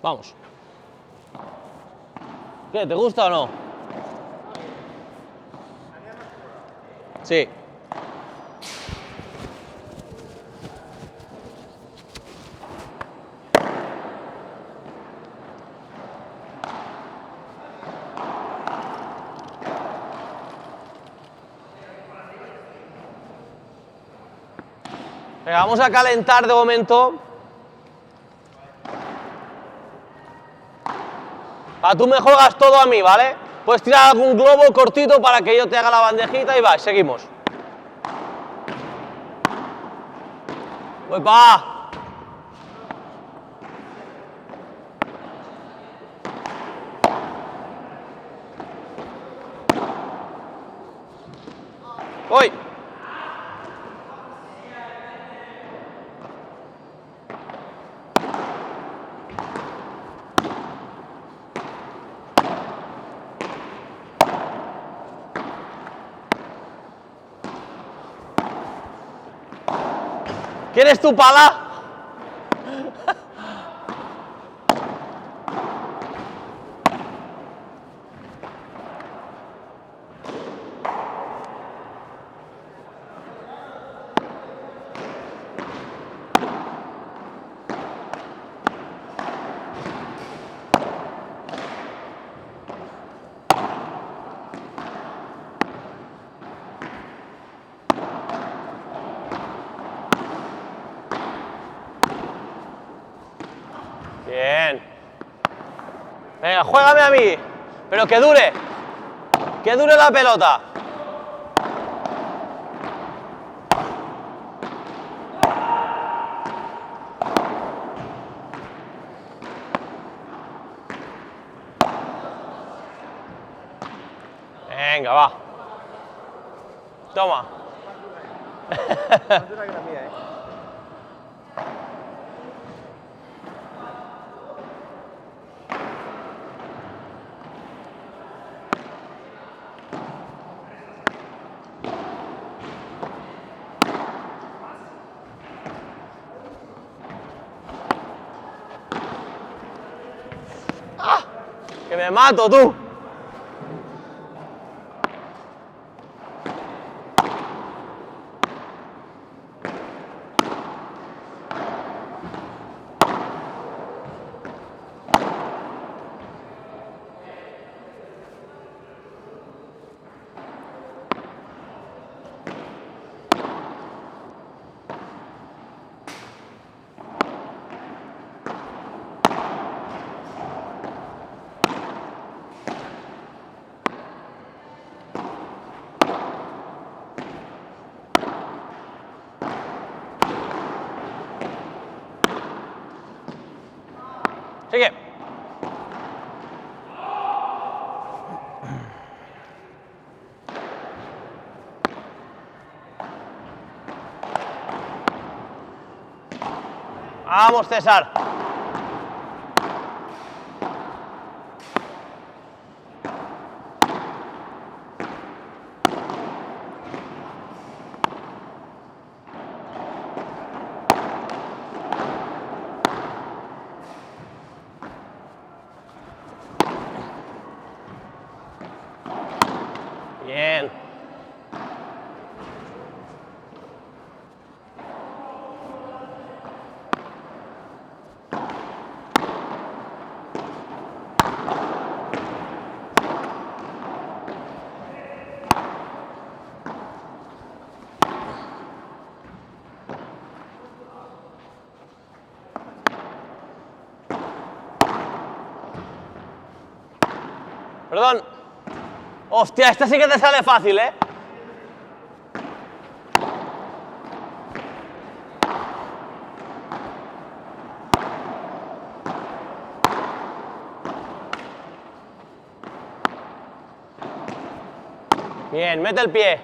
Vamos. ¿Qué? ¿Te gusta o no? Sí. Venga, vamos a calentar de momento. Tú me juegas todo a mí, ¿vale? Puedes tirar algún globo cortito para que yo te haga la bandejita y va, seguimos. ¡Uepa! ¡Voy! ¿Quieres tu pala? Bien. Venga, juégame a mí. Pero que dure. Que dure la pelota. Venga, va. Toma. ¡Que me mato, tú! Sigue. Vamos, César. Bien. Perdón. Hostia, esta sí que te sale fácil, ¿eh? Bien, mete el pie.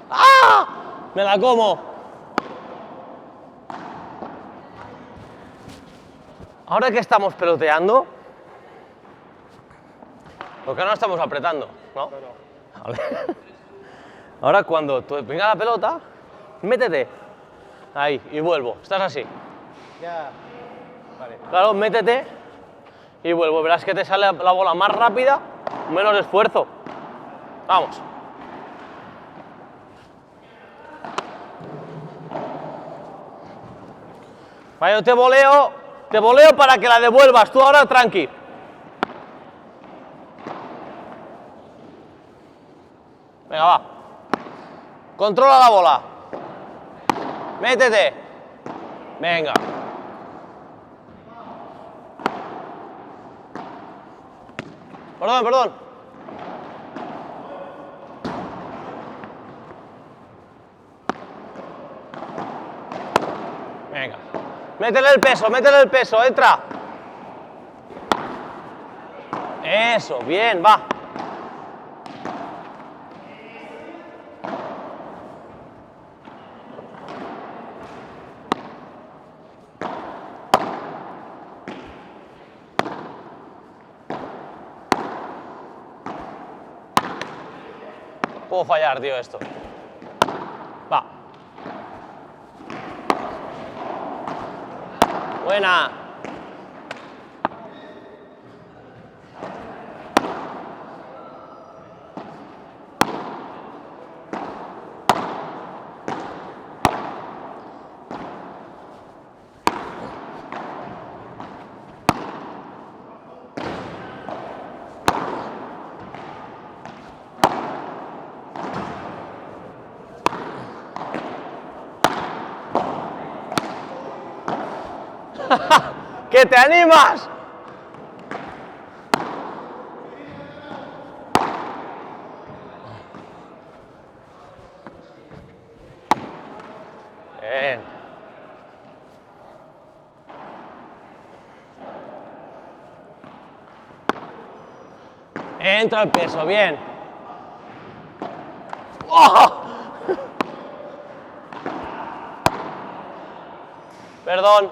¡Ah! Me la como. Ahora que estamos peloteando, ¿por qué no estamos apretando? ¿No? Vale. Ahora cuando venga la pelota, métete. Ahí, y vuelvo. Estás así. Ya. Vale. Claro, métete y vuelvo. Verás que te sale la bola más rápida, menos esfuerzo. Vamos. Vale, yo te voleo para que la devuelvas. Tú ahora tranqui. Venga, va. Controla la bola. Métete. Venga. Perdón, perdón. Venga. Métele el peso, entra. Eso, bien, va. Puedo fallar, tío, esto. Va. Buena. ¡Que te animas! Bien. Entra el peso, bien. ¡Oh! Perdón.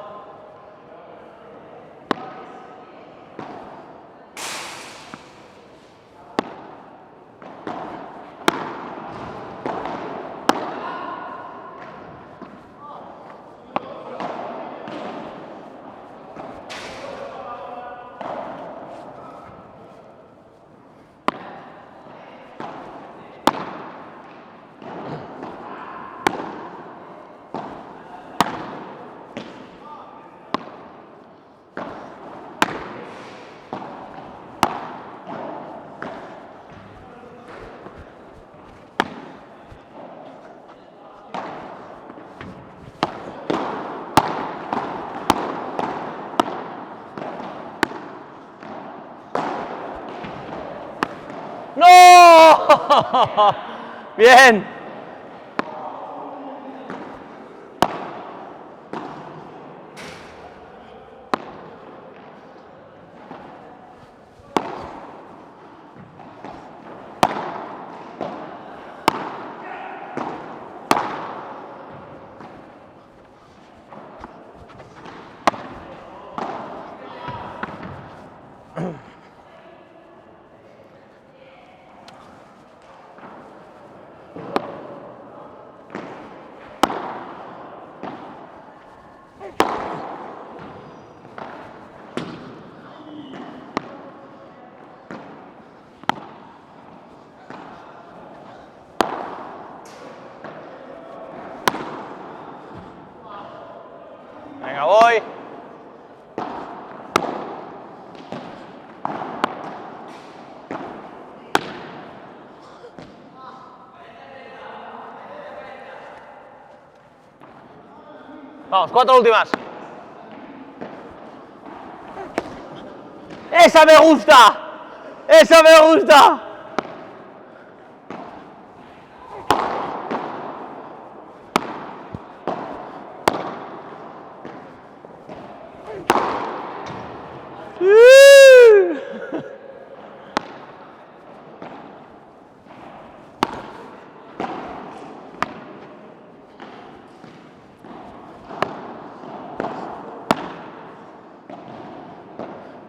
¡No! Bien. Venga, voy. Vamos, 4 últimas. ¡Esa me gusta! ¡Esa me gusta!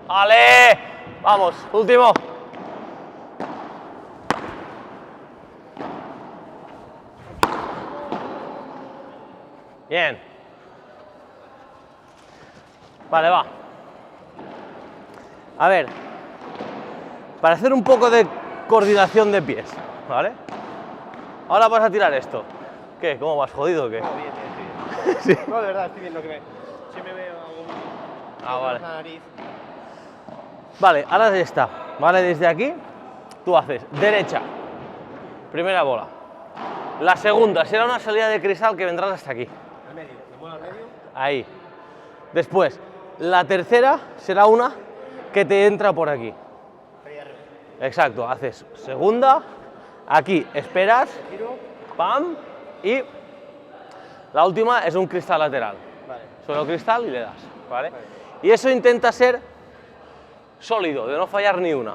¡Vale! Vamos, último. Bien. Vale, va. A ver, para hacer un poco de coordinación de pies, ¿vale? Ahora vas a tirar esto. ¿Qué? ¿Cómo vas? ¿Jodido o qué? No, bien, bien, estoy bien. Sí. No, de verdad, estoy bien. Lo que me... Siempre me hago un... Vale. la nariz. Vale, ahora ya está. Vale, desde aquí tú haces derecha. Primera bola. La segunda será una salida de cristal que vendrás hasta aquí. Al medio. Me muevo al medio. Ahí. Después, la tercera será una que te entra por aquí. Ahí arriba. Exacto, haces segunda, aquí esperas, Giro. pam, y la última es un cristal lateral. Vale. Solo cristal y le das, ¿vale? Vale. Y eso intenta ser sólido, de no fallar ni una,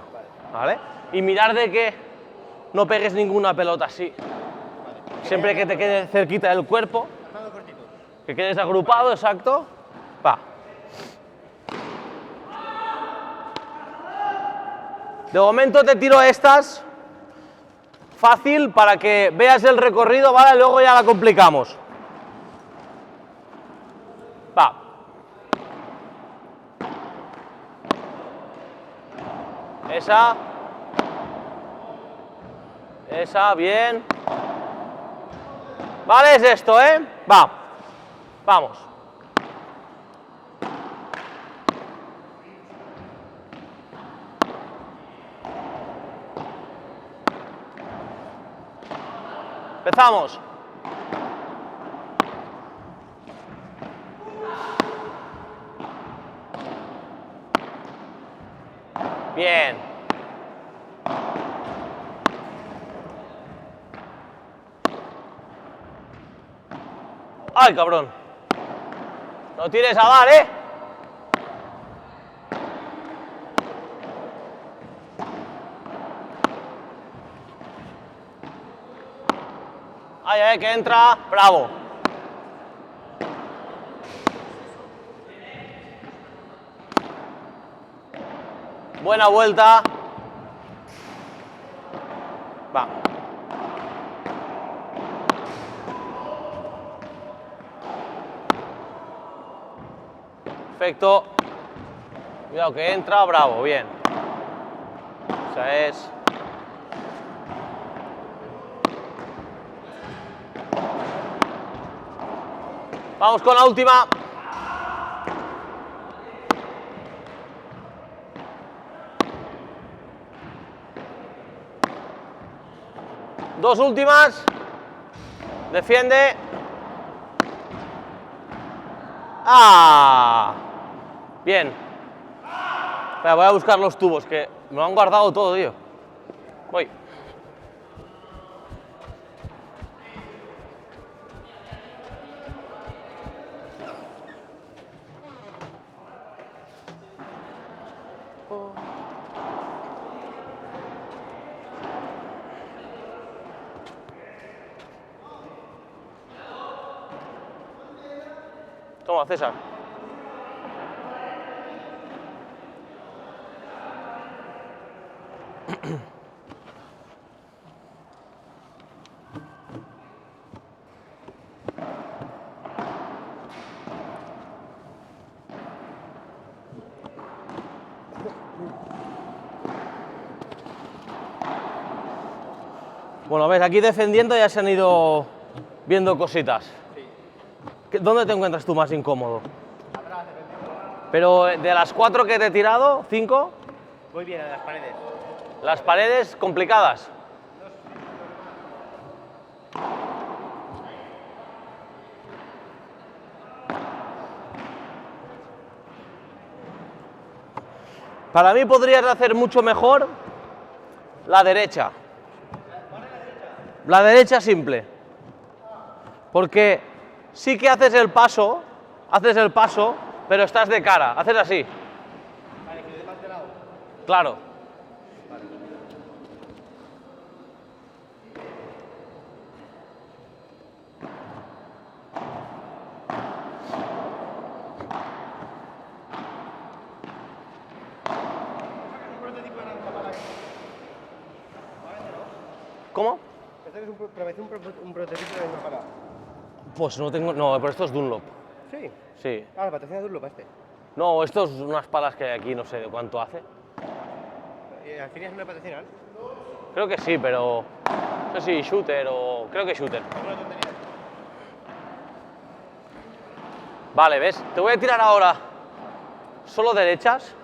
¿vale? Y mirar de que no pegues ninguna pelota así. Vale. Siempre que te quede cerquita del cuerpo, Armado cortito. que quedes agrupado, exacto, pa. De momento te tiro estas, fácil, para que veas el recorrido, ¿vale? Luego ya la complicamos. Va. Esa. Esa, bien. Vale, es esto, ¿eh? Va. Vamos. Empezamos. Bien. ¡Ay, cabrón! No tires a dar, ¿eh? ¡Ay, ay, que entra! ¡Bravo! Buena vuelta. Va. Perfecto. Cuidado que entra, bravo, bien. Esa es. Vamos con la última. Dos últimas. Defiende. ¡Ah! Bien. Espera, voy a buscar los tubos, que me lo han guardado todo, tío. Voy. Toma, César. Bueno, ves, aquí defendiendo ya se han ido viendo cositas. ¿Dónde te encuentras tú más incómodo? Atrás, defendiendo. Pero de las 4 que te he tirado, 5, Voy bien a las paredes. las paredes complicadas. Para mí podrías hacer mucho mejor la derecha. La derecha simple. Porque sí que haces el paso, pero estás de cara, haces así. Vale, que de más de lado. Claro. ¿Cómo? Este es un prototipo de una pala. Pues no tengo. No, pero esto es Dunlop. Sí. Sí. Ah, la patrocina de Dunlop este. No, esto es unas palas que hay aquí, no sé de cuánto hace. ¿Al fin es una patrocina? Creo que sí, pero. No sé si shooter o. Creo que shooter. ¿Alguna tontería? Vale, ¿ves? Te voy a tirar ahora solo derechas.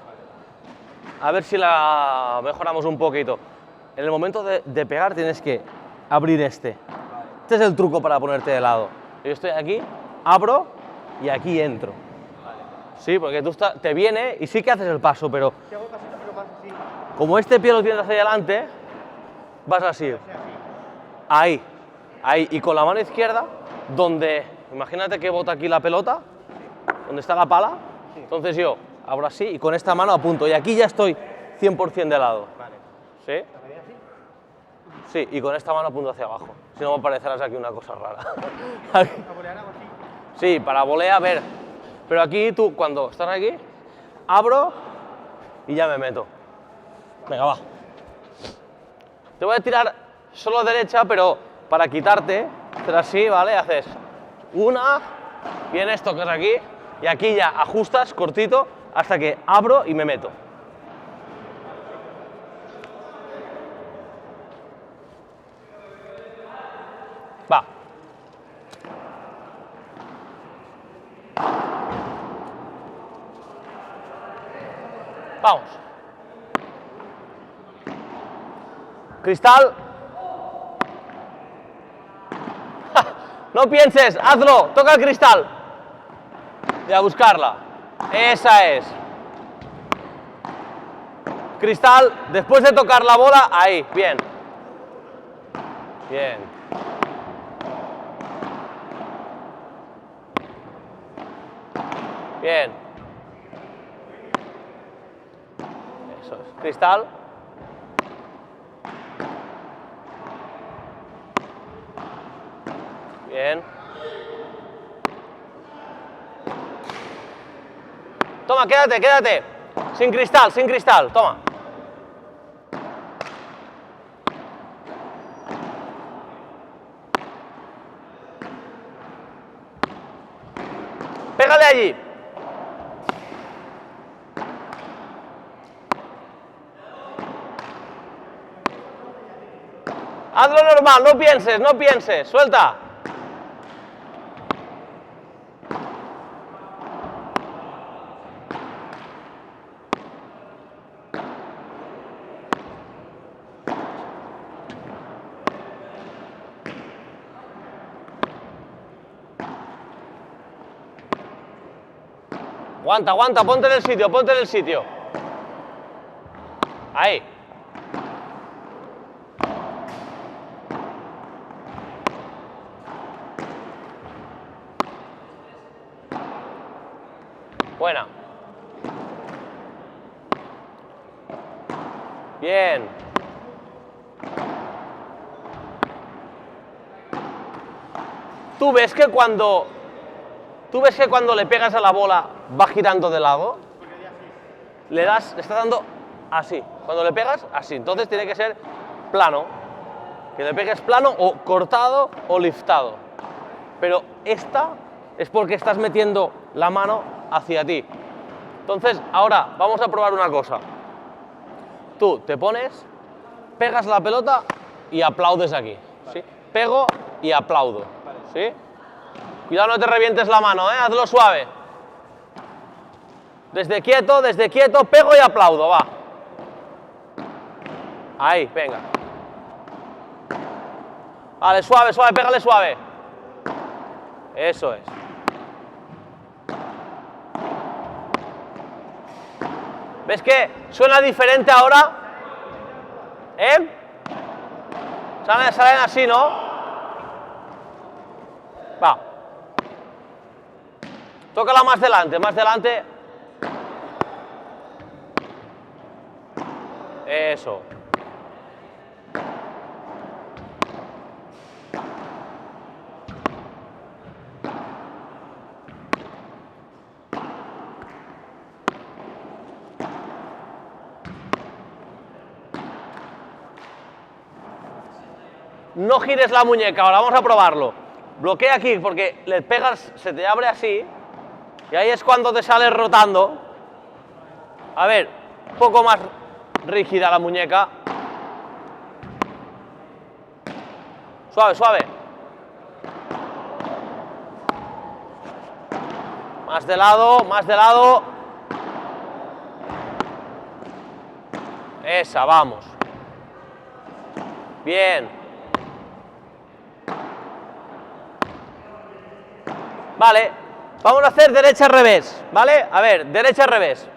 A ver si la mejoramos un poquito. En el momento de pegar tienes que abrir este. Este es el truco para ponerte de lado. Yo estoy aquí, abro y aquí entro. Sí, porque tú te viene y sí que haces el paso, pero Si hago el pasito, pero más así. como este pie lo tienes hacia adelante, vas así. O sea, así. Ahí, ahí. Y con la mano izquierda, donde, imagínate que bota aquí la pelota, donde está la pala, Sí. entonces yo abro así y con esta mano apunto. Y aquí ya estoy 100% de lado. Vale. ¿Sí? ¿También así? Sí, y con esta mano apunto hacia abajo. Si no me parecerás aquí una cosa rara. ¿A volear algo así? Sí, para volea, a ver. Pero aquí tú, cuando estás aquí, abro y ya me meto. Venga, va. Te voy a tirar solo derecha, pero para quitarte, hacer así, ¿vale? Haces una, bien esto que es aquí, y aquí ya ajustas cortito hasta que abro y me meto. Va. Vamos. Cristal. No pienses, hazlo, toca el cristal. Y a buscarla. Esa es. Cristal, después de tocar la bola, ahí, bien. Bien. Bien. Eso es. Cristal. Bien. Toma, quédate, quédate. Sin cristal, toma. Pégale allí. Hazlo normal, no pienses, suelta. Aguanta, aguanta, ponte en el sitio, ponte en el sitio. Ahí. Buena. Bien. Tú ves que cuando le pegas a la bola va girando de lado. Le estás dando así. Cuando le pegas, así. Entonces tiene que ser plano. Que le pegues plano o cortado o liftado. Pero esta es porque estás metiendo la mano hacia ti. Entonces, ahora vamos a probar una cosa. Tú te pones, pegas la pelota y aplaudes aquí. ¿Sí? Pego y aplaudo. ¿Sí? Cuidado, no te revientes la mano, ¿eh? Hazlo suave. Desde quieto, pego y aplaudo, va. Ahí, venga. Vale, suave, suave, pégale suave. Eso es. ¿Ves que suena diferente ahora? ¿Eh? Salen así, ¿no? Va. Tócala más delante, más delante. Eso. No gires la muñeca, ahora vamos a probarlo. bloquea aquí porque le pegas, se te abre así y ahí es cuando te sales rotando. A ver, un poco más rígida la muñeca. Suave, suave. Más de lado, más de lado. Esa, vamos. Bien. Vale, vamos a hacer derecha al revés, ¿vale? A ver, derecha al revés.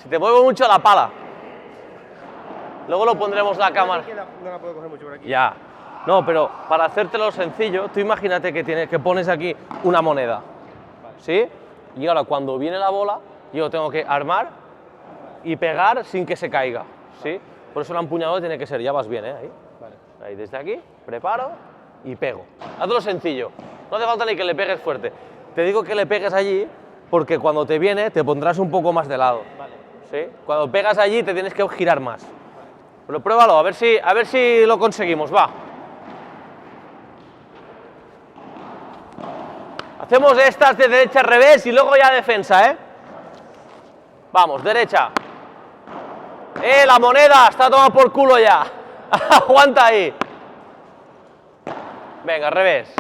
Si te muevo mucho la pala. Luego lo pondremos la cámara. No la puedo coger mucho por aquí. Ya. No, pero para hacértelo sencillo, tú imagínate que pones aquí una moneda. ¿Sí? Y ahora cuando viene la bola, yo tengo que armar y pegar sin que se caiga. ¿Sí? Por eso el empuñador tiene que ser, ya vas bien, ¿eh? Ahí. Vale. Ahí, desde aquí, preparo y pego. Hazlo sencillo. No hace falta ni que le pegues fuerte. Te digo que le pegues allí porque cuando te viene te pondrás un poco más de lado. Vale. ¿Sí? Cuando pegas allí te tienes que girar más. Pero pruébalo, a ver si lo conseguimos, va. Hacemos estas de derecha a revés y luego ya defensa, ¿eh? Vamos, derecha. La moneda! Está tomada por culo ya. Aguanta ahí. Venga, al revés.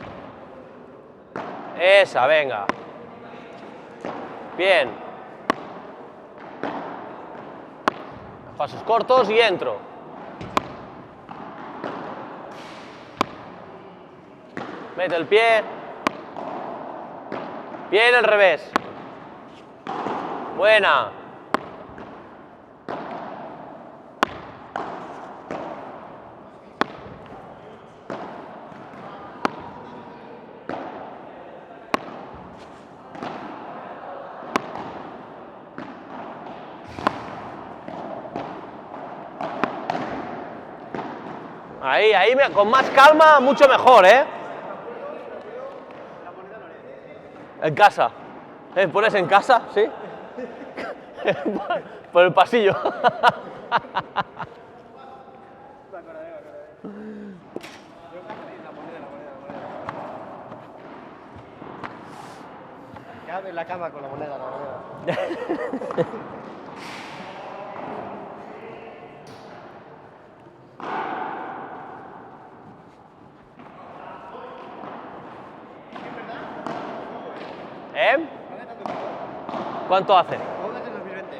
Esa, venga. Bien. Pasos cortos y entro. Mete el pie. Bien, el revés. Buena. Ahí, con más calma, mucho mejor, ¿eh? En casa. ¿Pones en casa? ¿Sí? Por el pasillo. Quédate en la cama con la moneda, la moneda. ¿Eh? ¿Cuánto hace? ¿Cómo desde el 2020?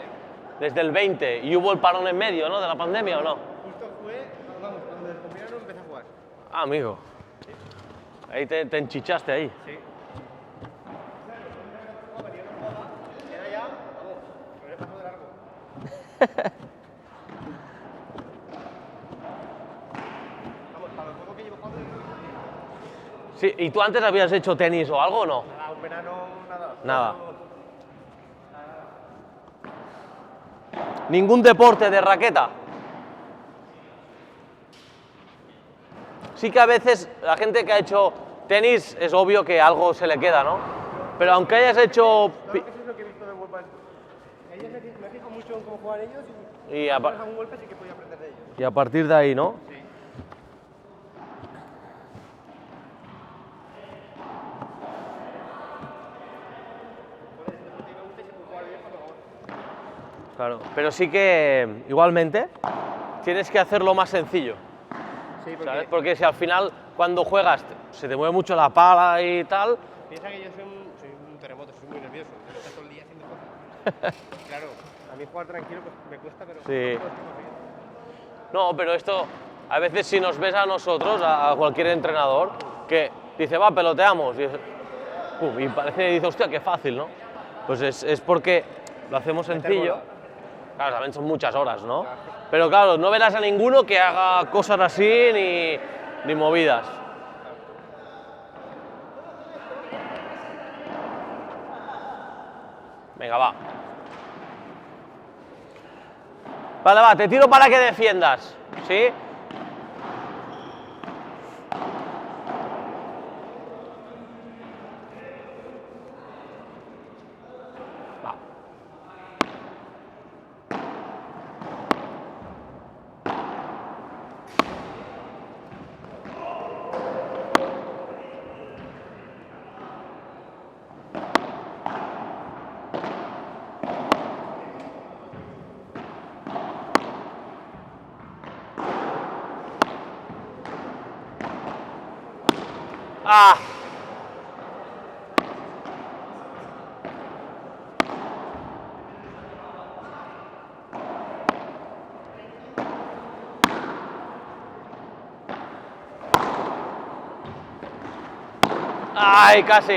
Desde el 20. Y hubo el parón en medio, ¿no? De la pandemia, ¿o no? Justo fue, vamos, cuando desconfinaron empecé a jugar. Ah, amigo. Ahí te enchichaste ahí. Sí. Era ya, vamos, me lo he pasado de largo. Vamos, para lo poco que llevo jugando, Sí, ¿y tú antes habías hecho tenis o algo o no? nada, un verano, nada. Nada. ¿Ningún deporte de raqueta? Sí que a veces la gente que ha hecho tenis es obvio que algo se le queda, ¿no? Pero aunque hayas hecho... No, eso es lo que he visto de World Bank. Ellos me fijo mucho en cómo juegan ellos y Y si pones algún golpe sí que podía aprender de ellos. y a partir de ahí, ¿no? Sí. Claro. Pero sí que igualmente tienes que hacerlo más sencillo, Sí, porque ¿sabes? Porque si al final cuando juegas se te mueve mucho la pala y tal, piensa que yo soy un terremoto, soy muy nervioso. Yo estoy todo el día haciendo cosas. Claro, a mí jugar tranquilo pues, me cuesta, pero... Sí. todo esto consigo. no, pero esto, a veces si nos ves a nosotros, a cualquier entrenador, que dice, va, peloteamos, y parece, dice, hostia, qué fácil, ¿no? Pues es porque lo hacemos sencillo. bola. Claro, también son muchas horas, ¿no? Pero claro, no verás a ninguno que haga cosas así ni movidas. Venga, va. Vale, va, te tiro para que defiendas. ¿Sí? Va. Ah. Ay, casi.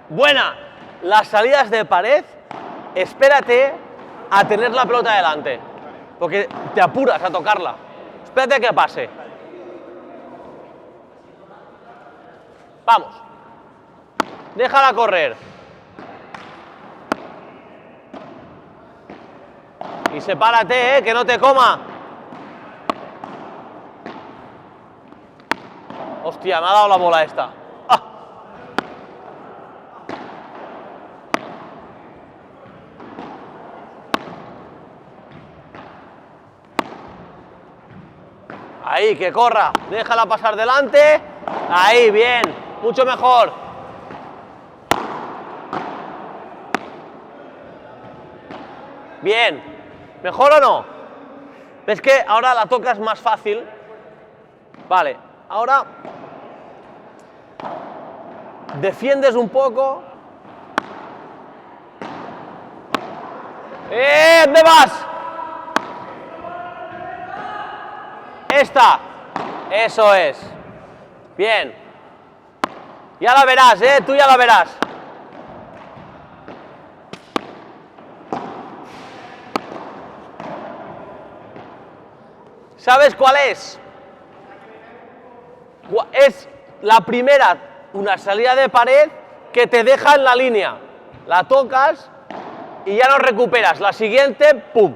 Buena. Las salidas de pared, espérate a tener la pelota delante, porque te apuras a tocarla. Espérate a que pase. Vamos. Déjala correr. Y sepárate, que no te coma. Hostia, me ha dado la bola esta. ¡Ah! Ahí, que corra. Déjala pasar delante. Ahí, bien. Mucho mejor. Bien. ¿Mejor o no? ¿Ves que ahora la tocas más fácil? Vale. Ahora defiendes un poco. ¿Dónde vas? Esta. Eso es. Bien. Ya la verás, tú ya la verás. ¿Sabes cuál es? Es la primera, una salida de pared que te deja en la línea. La tocas y ya no recuperas. La siguiente, ¡pum!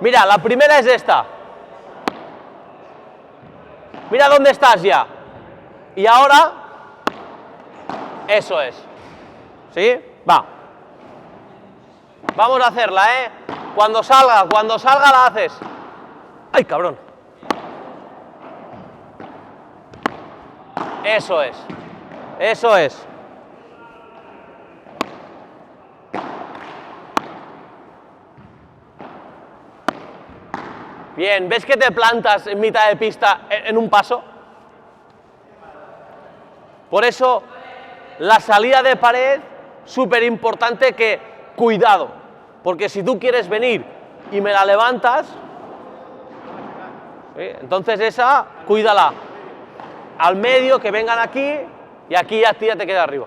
Mira, la primera es esta. Mira dónde estás ya. Y ahora, eso es. ¿Sí? Va. Vamos a hacerla, ¿eh? Cuando salga la haces. ¡Ay, cabrón! Eso es. Eso es. Bien, ¿ves que te plantas en mitad de pista en un paso? Por eso, la salida de pared, súper importante que, cuidado, porque si tú quieres venir y me la levantas, ¿sí? Entonces esa, cuídala. Al medio, que vengan aquí, y aquí ya te queda arriba.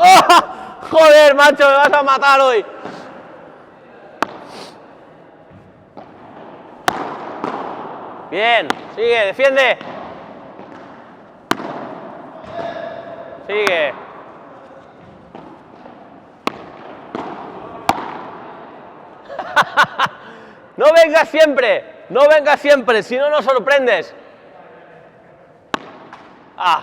¡Oh! Joder, macho, me vas a matar hoy. Bien, sigue, defiende. Sigue. No vengas siempre, no vengas siempre, si no nos sorprendes. Ah.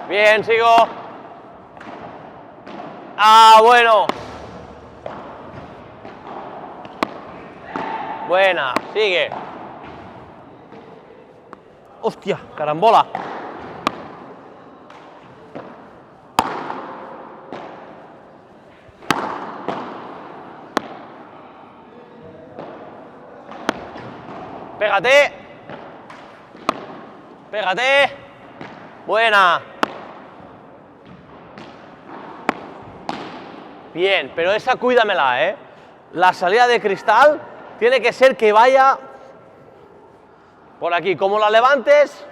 Bien, sigo. Ah, bueno. Buena, sigue. Hostia, carambola. Pégate. Pégate. Buena. Bien, pero esa cuídamela, ¿eh? La salida de cristal tiene que ser que vaya por aquí. Como la levantes...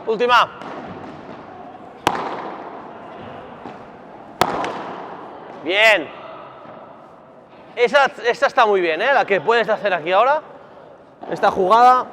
Última. Bien. Esta está muy bien, ¿eh? La que puedes hacer aquí ahora. Esta jugada.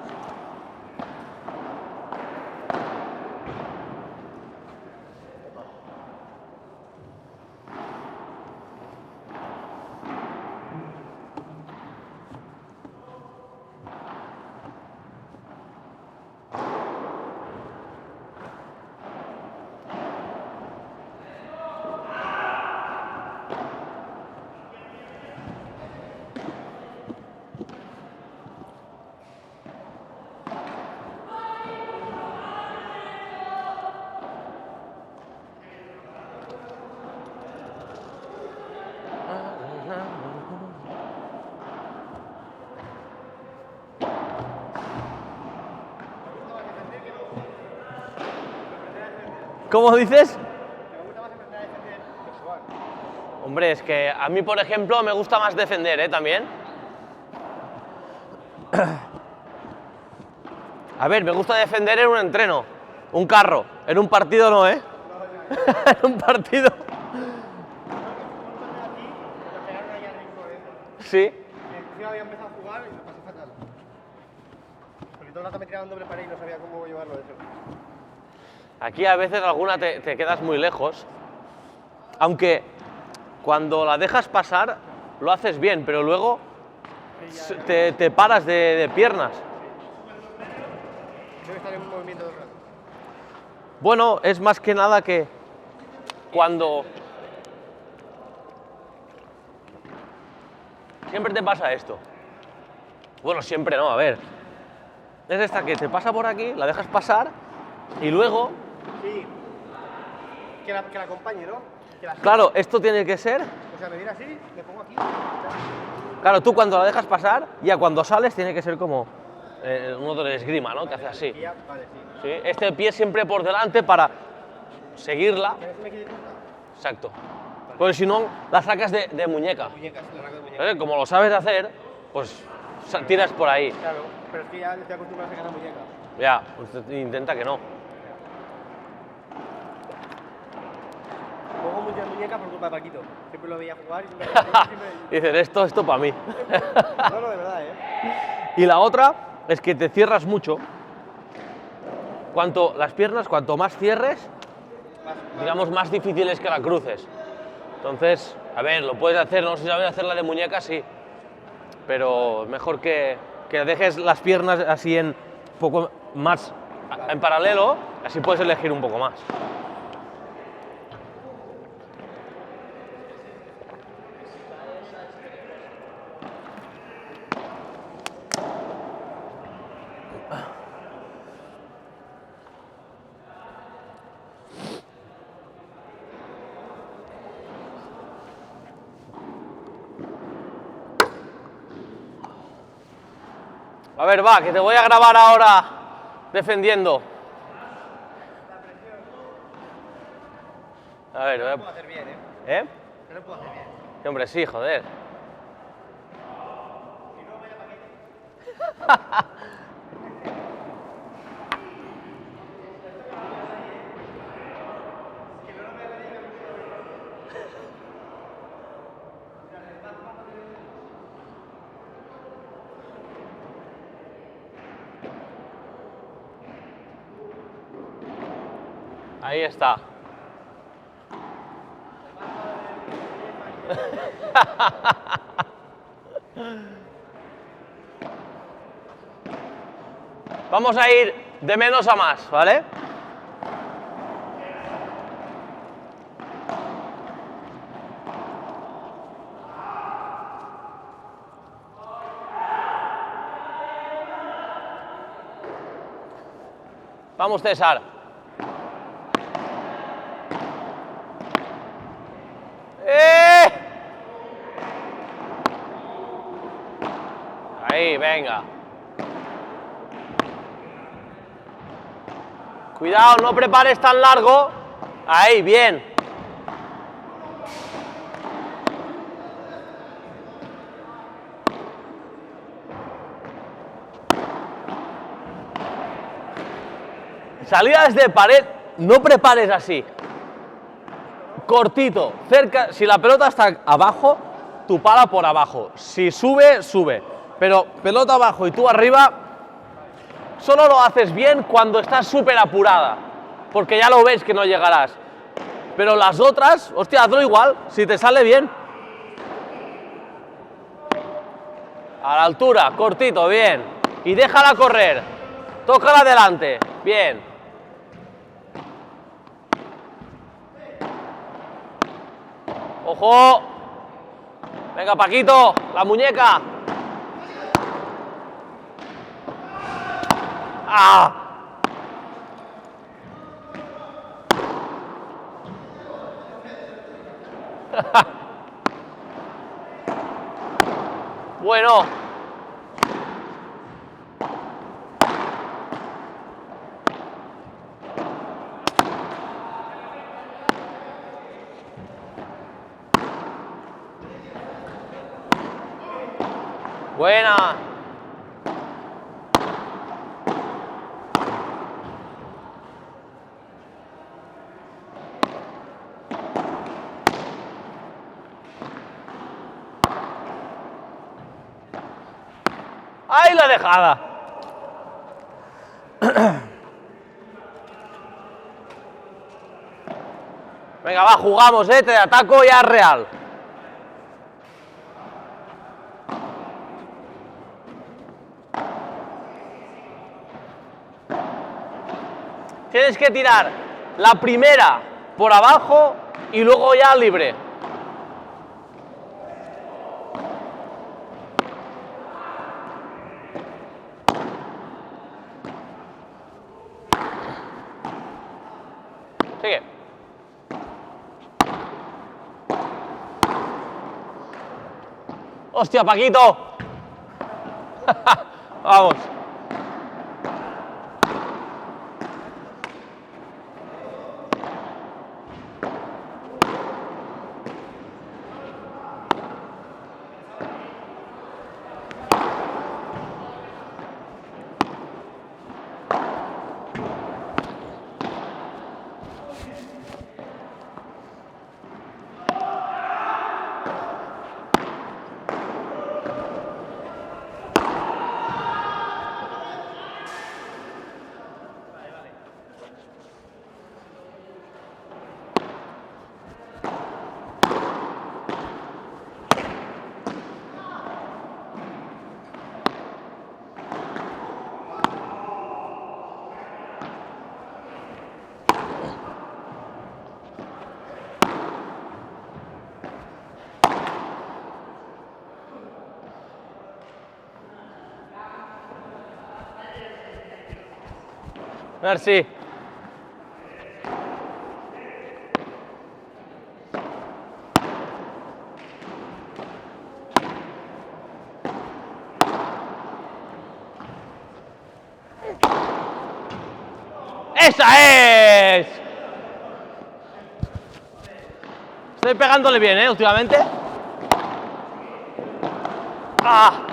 ¿Cómo dices? Me gusta más empezar a defender que jugar. Hombre, es que a mí, por ejemplo, me gusta más defender, ¿eh? También. A ver, me gusta defender en un entreno, un carro. En un partido no, ¿eh? En un partido. Sí. Encima había empezado a jugar y lo pasé fatal. Porque todo el rato me tiraba un doble pared y no sabía cómo llevarlo de eso. Aquí a veces alguna te quedas muy lejos. Aunque cuando la dejas pasar lo haces bien, pero luego te paras de piernas. Debe estar en un movimiento todo el rato. Bueno, es más que nada que cuando... Siempre te pasa esto. Bueno, siempre no, a ver. Es esta que te pasa por aquí, la dejas pasar y luego... Sí. Que la acompañe, ¿no? Que la Claro, esto tiene que ser... O sea, me viene así, me pongo aquí. Claro, tú cuando la dejas pasar, ya cuando sales tiene que ser como uno de esgrima, ¿no? Que hace así. Y ya, vale, sí. ¿Sí? Este pie siempre por delante para seguirla. ¿Quieres que me quede corta? Exacto. Porque si no, la sacas de muñeca. Muñecas, la raca de muñecas. Como lo sabes hacer, pues tiras por ahí. Claro, pero es que ya estoy acostumbrado a sacar la muñeca. Ya, pues intenta que no. Pongo muchas muñecas por culpa de Paquito. Siempre lo veía jugar y siempre... Dices, esto para mí. No, no, de verdad, ¿eh? Y la otra es que te cierras mucho. Las piernas, cuanto más cierres, digamos, más difícil es que la cruces. Entonces, a ver, lo puedes hacer, no sé si sabes hacerla de muñeca, sí. Pero mejor que dejes las piernas así en poco más en paralelo, así puedes elegir un poco más. A ver, va, que te voy a grabar ahora defendiendo. A ver, No lo puedo hacer bien, ¿eh? ¿eh? No lo puedo hacer bien. Hombre, sí, joder. Ahí está. Vamos a ir de menos a más, ¿vale? Vamos, César. Ahí, venga. Cuidado, no prepares tan largo. Ahí, bien. Salidas de pared, no prepares así. Cortito, cerca. Si la pelota está abajo, tu pala por abajo. Si sube, sube. Pero pelota abajo y tú arriba, solo lo haces bien cuando estás súper apurada. Porque ya lo ves que no llegarás. Pero las otras, hostia, hazlo igual, si te sale bien. A la altura, cortito, bien. Y déjala correr. Tócala adelante, bien. ¡Ojo! Venga, Paquito, la muñeca. ¡Ah! Bueno. Buena. ¡Ay, la dejada! Venga, va, jugamos, te ataco ya real. Tienes que tirar la primera por abajo y luego ya libre. Sigue. ¡Hostia, Paquito! Vamos. Merci. ¡Esa es! Estoy pegándole bien, últimamente. ¡Ah!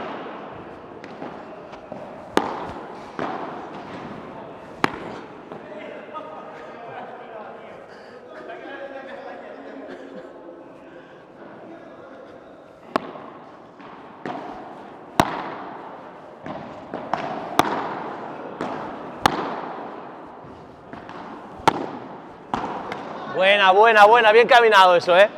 Buena, buena, buena. Bien caminado eso, ¿eh?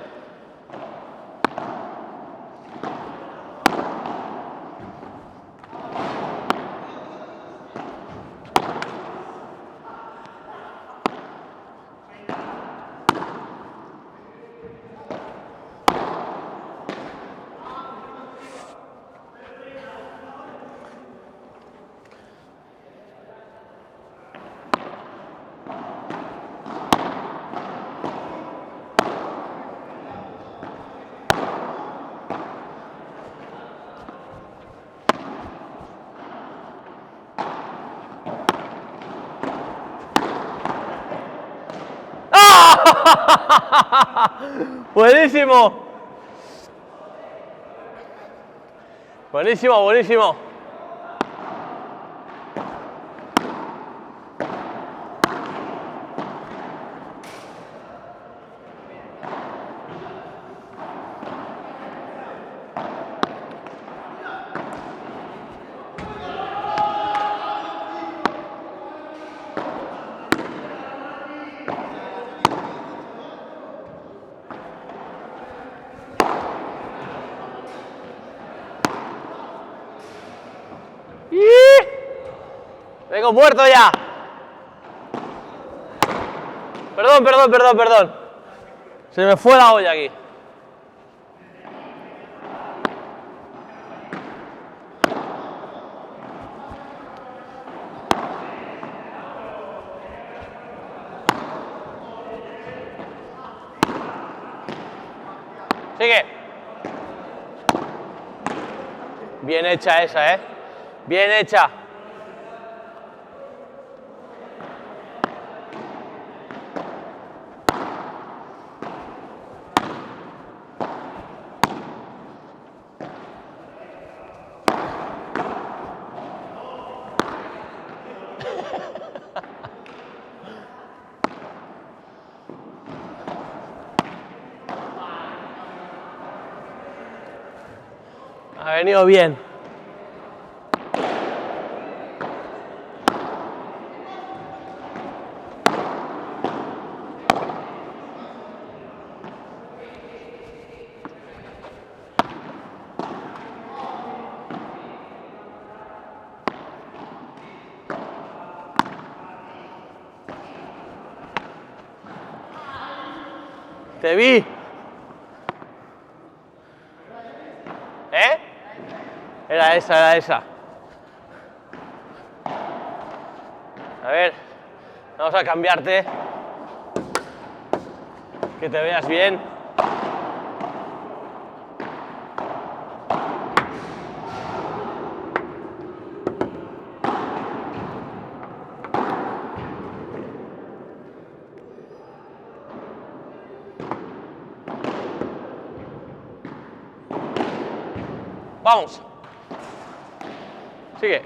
Buenísimo. Buenísimo, buenísimo. Vengo muerto ya. Perdón, perdón, perdón, perdón. Se me fue la olla aquí. Sigue. Bien hecha esa, ¿eh? Bien hecha. Ha venido bien. Te vi. ¿Eh? Era esa, era esa. A ver, vamos a cambiarte. Que te veas bien. Vamos. Sigue.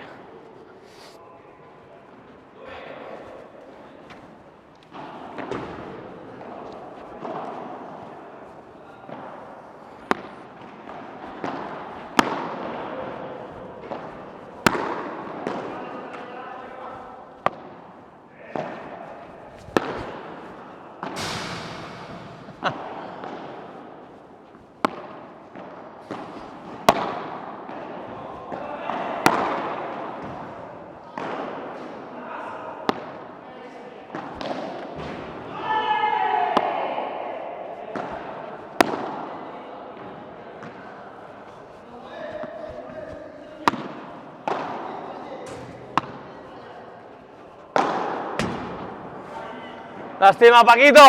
Lástima, Paquito.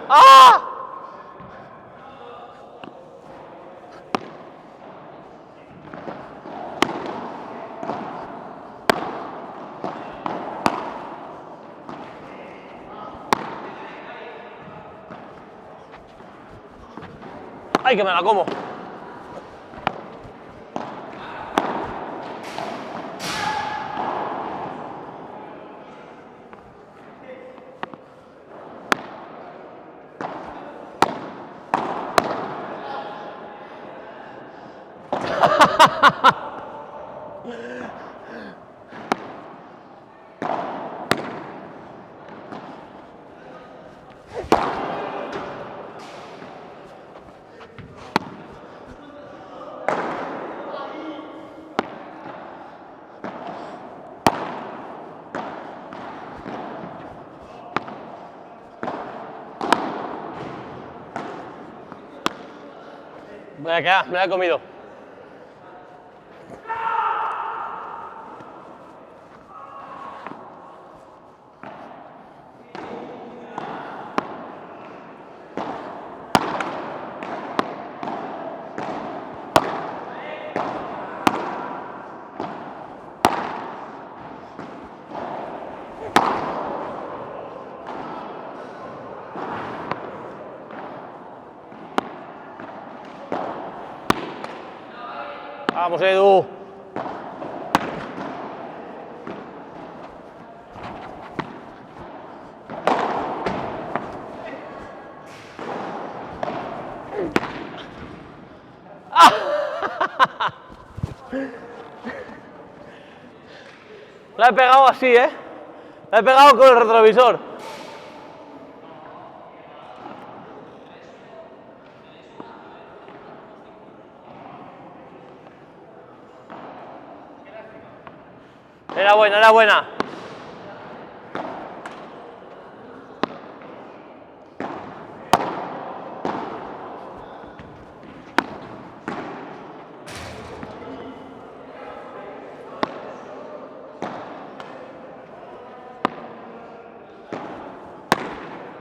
¡Ah! ¡Ay, que me la como! Me la he comido. Vamos, Edu. La he pegado así, ¿eh? La he pegado con el retrovisor. Era buena, era buena.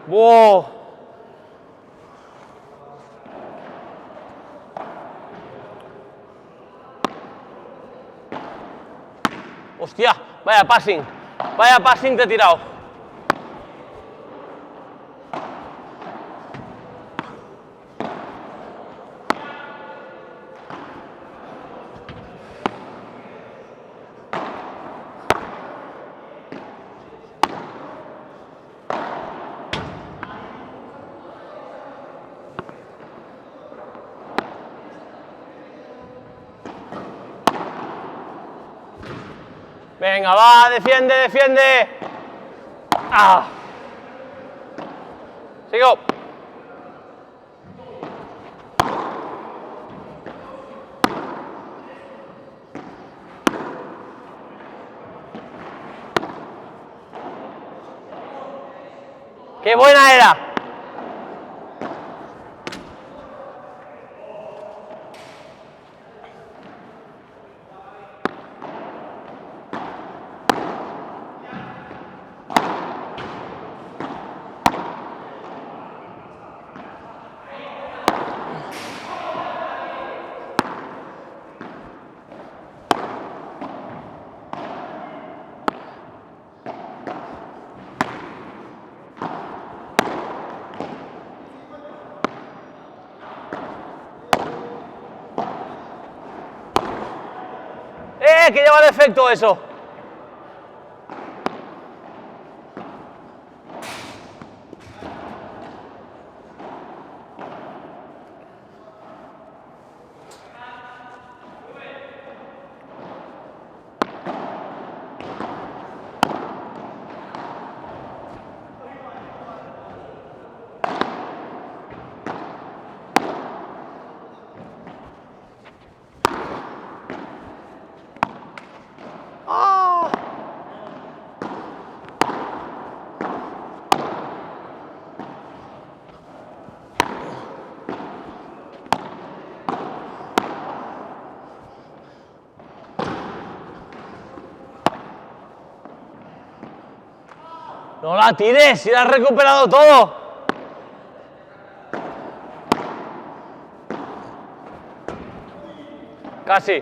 ¡Wow! ¡Hostia! Vaya passing te he tirado. Venga, va, defiende, defiende. ¡Ah! Sigo. ¡Qué buena era! Que lleva defecto eso. No la tires, si la has recuperado todo. Casi.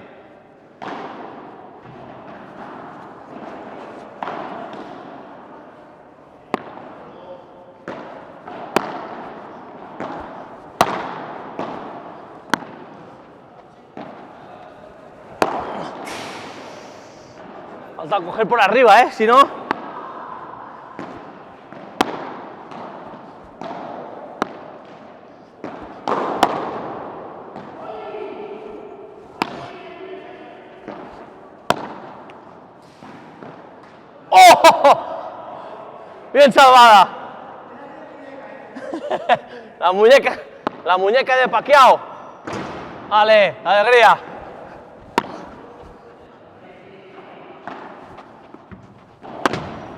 Falta coger por arriba, ¿eh? Si no... Bien salvada. La muñeca de Pacquiao. Vale, alegría.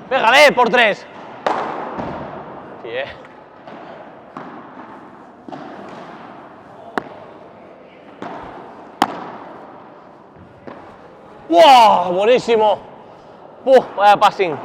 Pégale por 3. Sí, ¡Wow! Buenísimo. Vaya passing.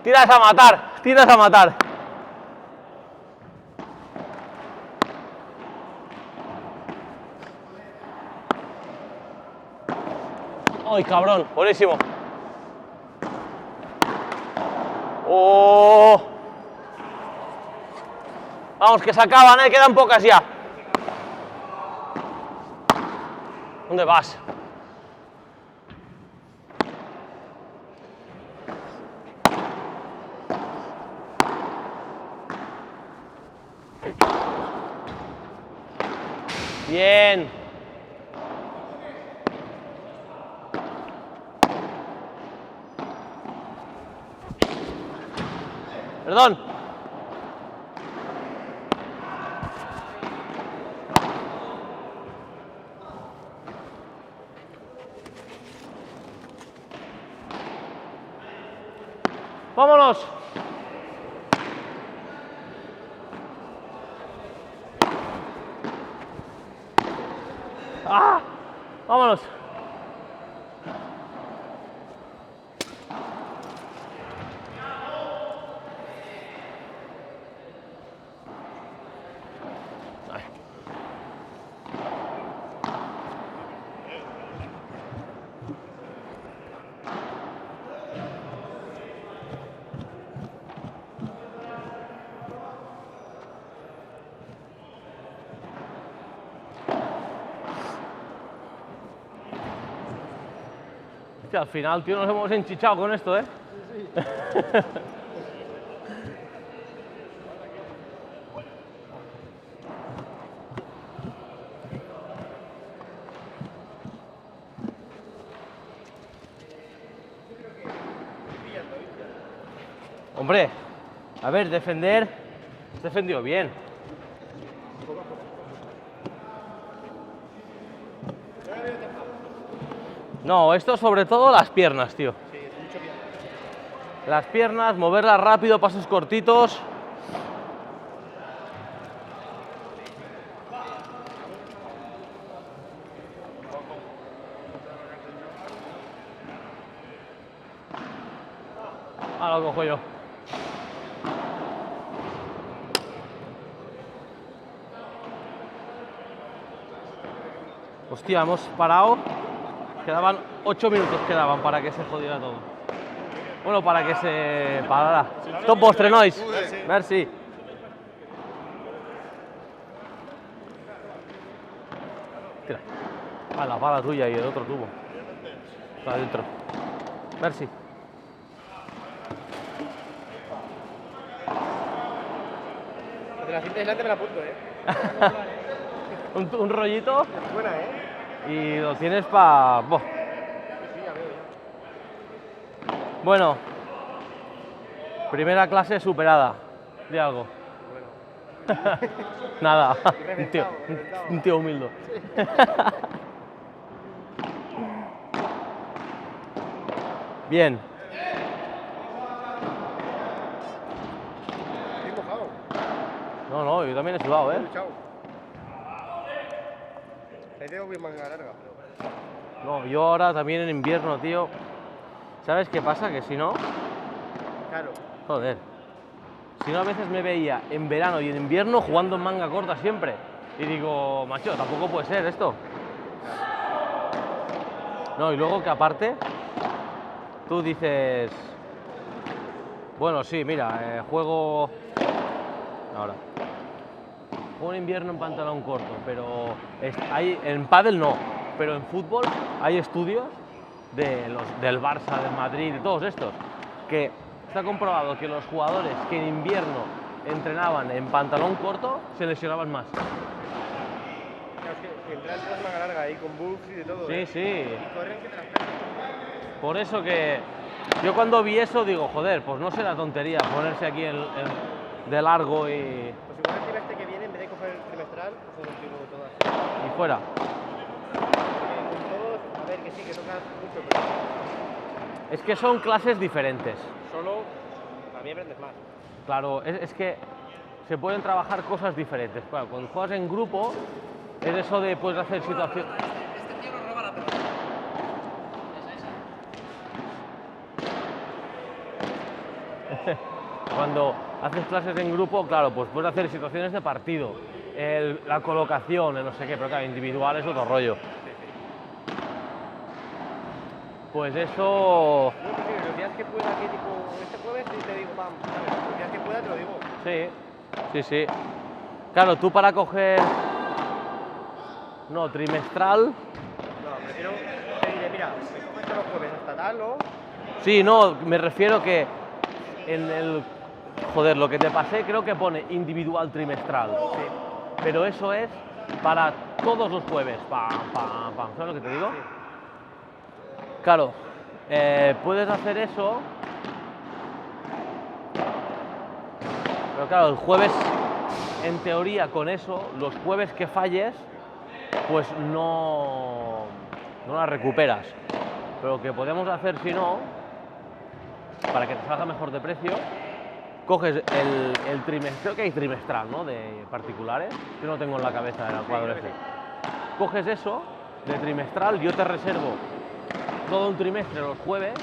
Tiras a matar, tiras a matar. ¡Ay, cabrón! Buenísimo. ¡Oh! Vamos, que se acaban, quedan pocas ya. ¿Dónde vas? Bien. Perdón. Vámonos. ¡Ah! Vámonos. Hostia, al final, tío, nos hemos enchichado con esto, ¿eh? Sí, sí. Hombre, a ver, defender, has defendido bien. No, esto sobre todo las piernas, tío. Sí, mucho bien. Las piernas, moverlas rápido, pasos cortitos. Ahora lo cojo yo. Hostia, hemos parado. Quedaban 8 minutos quedaban para que se jodiera todo. Bueno, para que se parara. Top vostre, nois. Merci. Tira. Ah, la pala tuya y el otro tubo. Está adentro. Merci. De la cinta aislante me la apunto, un rollito. Es buena, Y lo tienes para... Sí, ya veo ya. Bueno, primera clase superada. Di algo. Bueno. Nada, Reventado. un tío humilde. Bien. Estoy mojado. No, yo también he sudado, ¿eh? Chao. Ahí tengo bien manga larga, pero... No, yo ahora también en invierno, tío. ¿Sabes qué pasa? Que si no... Claro. Joder. Si no, a veces me veía en verano y en invierno jugando en manga corta siempre. Y digo, macho, tampoco puede ser esto. No, y luego que aparte, tú dices... Bueno, sí, mira, juego... Ahora. Juego en invierno en pantalón corto, pero hay, en pádel no, pero en fútbol hay estudios del Barça, del Madrid, de todos estos, que está comprobado que los jugadores que en invierno entrenaban en pantalón corto se lesionaban más. Claro, es que entran todas manga larga ahí con bugs y de todo. Sí, sí. Y corren que te las pegan. Por eso que yo cuando vi eso digo, joder, pues no será tontería ponerse aquí de largo y Pues igual el trimestre que viene, en vez de coger el trimestral, cojo un tiro de todas. fuera. Con todos, a ver, que sí que tocas mucho, pero Es que son clases diferentes. solo a mí aprendes más. Claro, es que se pueden trabajar cosas diferentes. Claro, cuando juegas en grupo, es eso de puedes hacer situaciones. Este tío nos roba la pelota. Esa. Cuando haces clases en grupo, claro, pues puedes hacer situaciones de partido, la colocación, el no sé qué, pero claro, individual es otro rollo. Pues eso, No, pues sí, los días que pueda, que tipo, este jueves sí te digo, pam, ¿sabes? Los días que pueda te lo digo. sí. Claro, tú para coger, no, trimestral, No, prefiero, te diré, mira, me coges los jueves hasta tal, ¿no? sí, no, me refiero que en el, joder, lo que te pasé creo que pone individual trimestral. Sí. Pero eso es para todos los jueves. Pam, pam, pam. ¿Sabes lo que te digo? Sí. Claro, puedes hacer eso. Pero claro, el jueves, en teoría, con eso, los jueves que falles, pues no la recuperas. Pero lo que podemos hacer, si no, para que te salga mejor de precio, coges el trimestral, creo que hay trimestral, ¿no? De particulares, yo no tengo en la cabeza el cuadro creo que ese. Coges eso de trimestral, yo te reservo todo un trimestre los jueves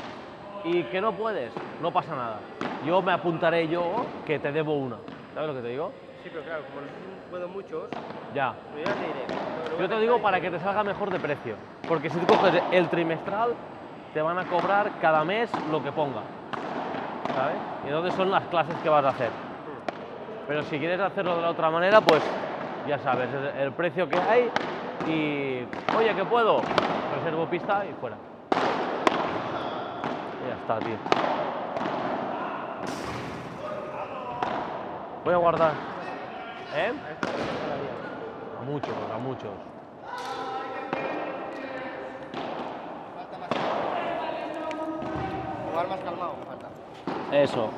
y que no puedes, no pasa nada. Yo me apuntaré yo que te debo una. ¿Sabes lo que te digo? Sí, pero claro, como no puedo muchos, Ya. pues yo ya te diré. Lo voy Yo a te digo pensar para y que te salga mejor de precio. Porque si tú coges el trimestral, te van a cobrar cada mes lo que ponga. ¿Sabes? Y entonces son las clases que vas a hacer. Pero si quieres hacerlo de la otra manera, pues ya sabes, el precio que hay y, oye, que puedo, reservo pista y fuera. Y ya está, tío. Voy a guardar. ¿Eh? A esto me gusta la vida. A muchos, a muchos. Falta más. Jugar más calmado, falta. Eso.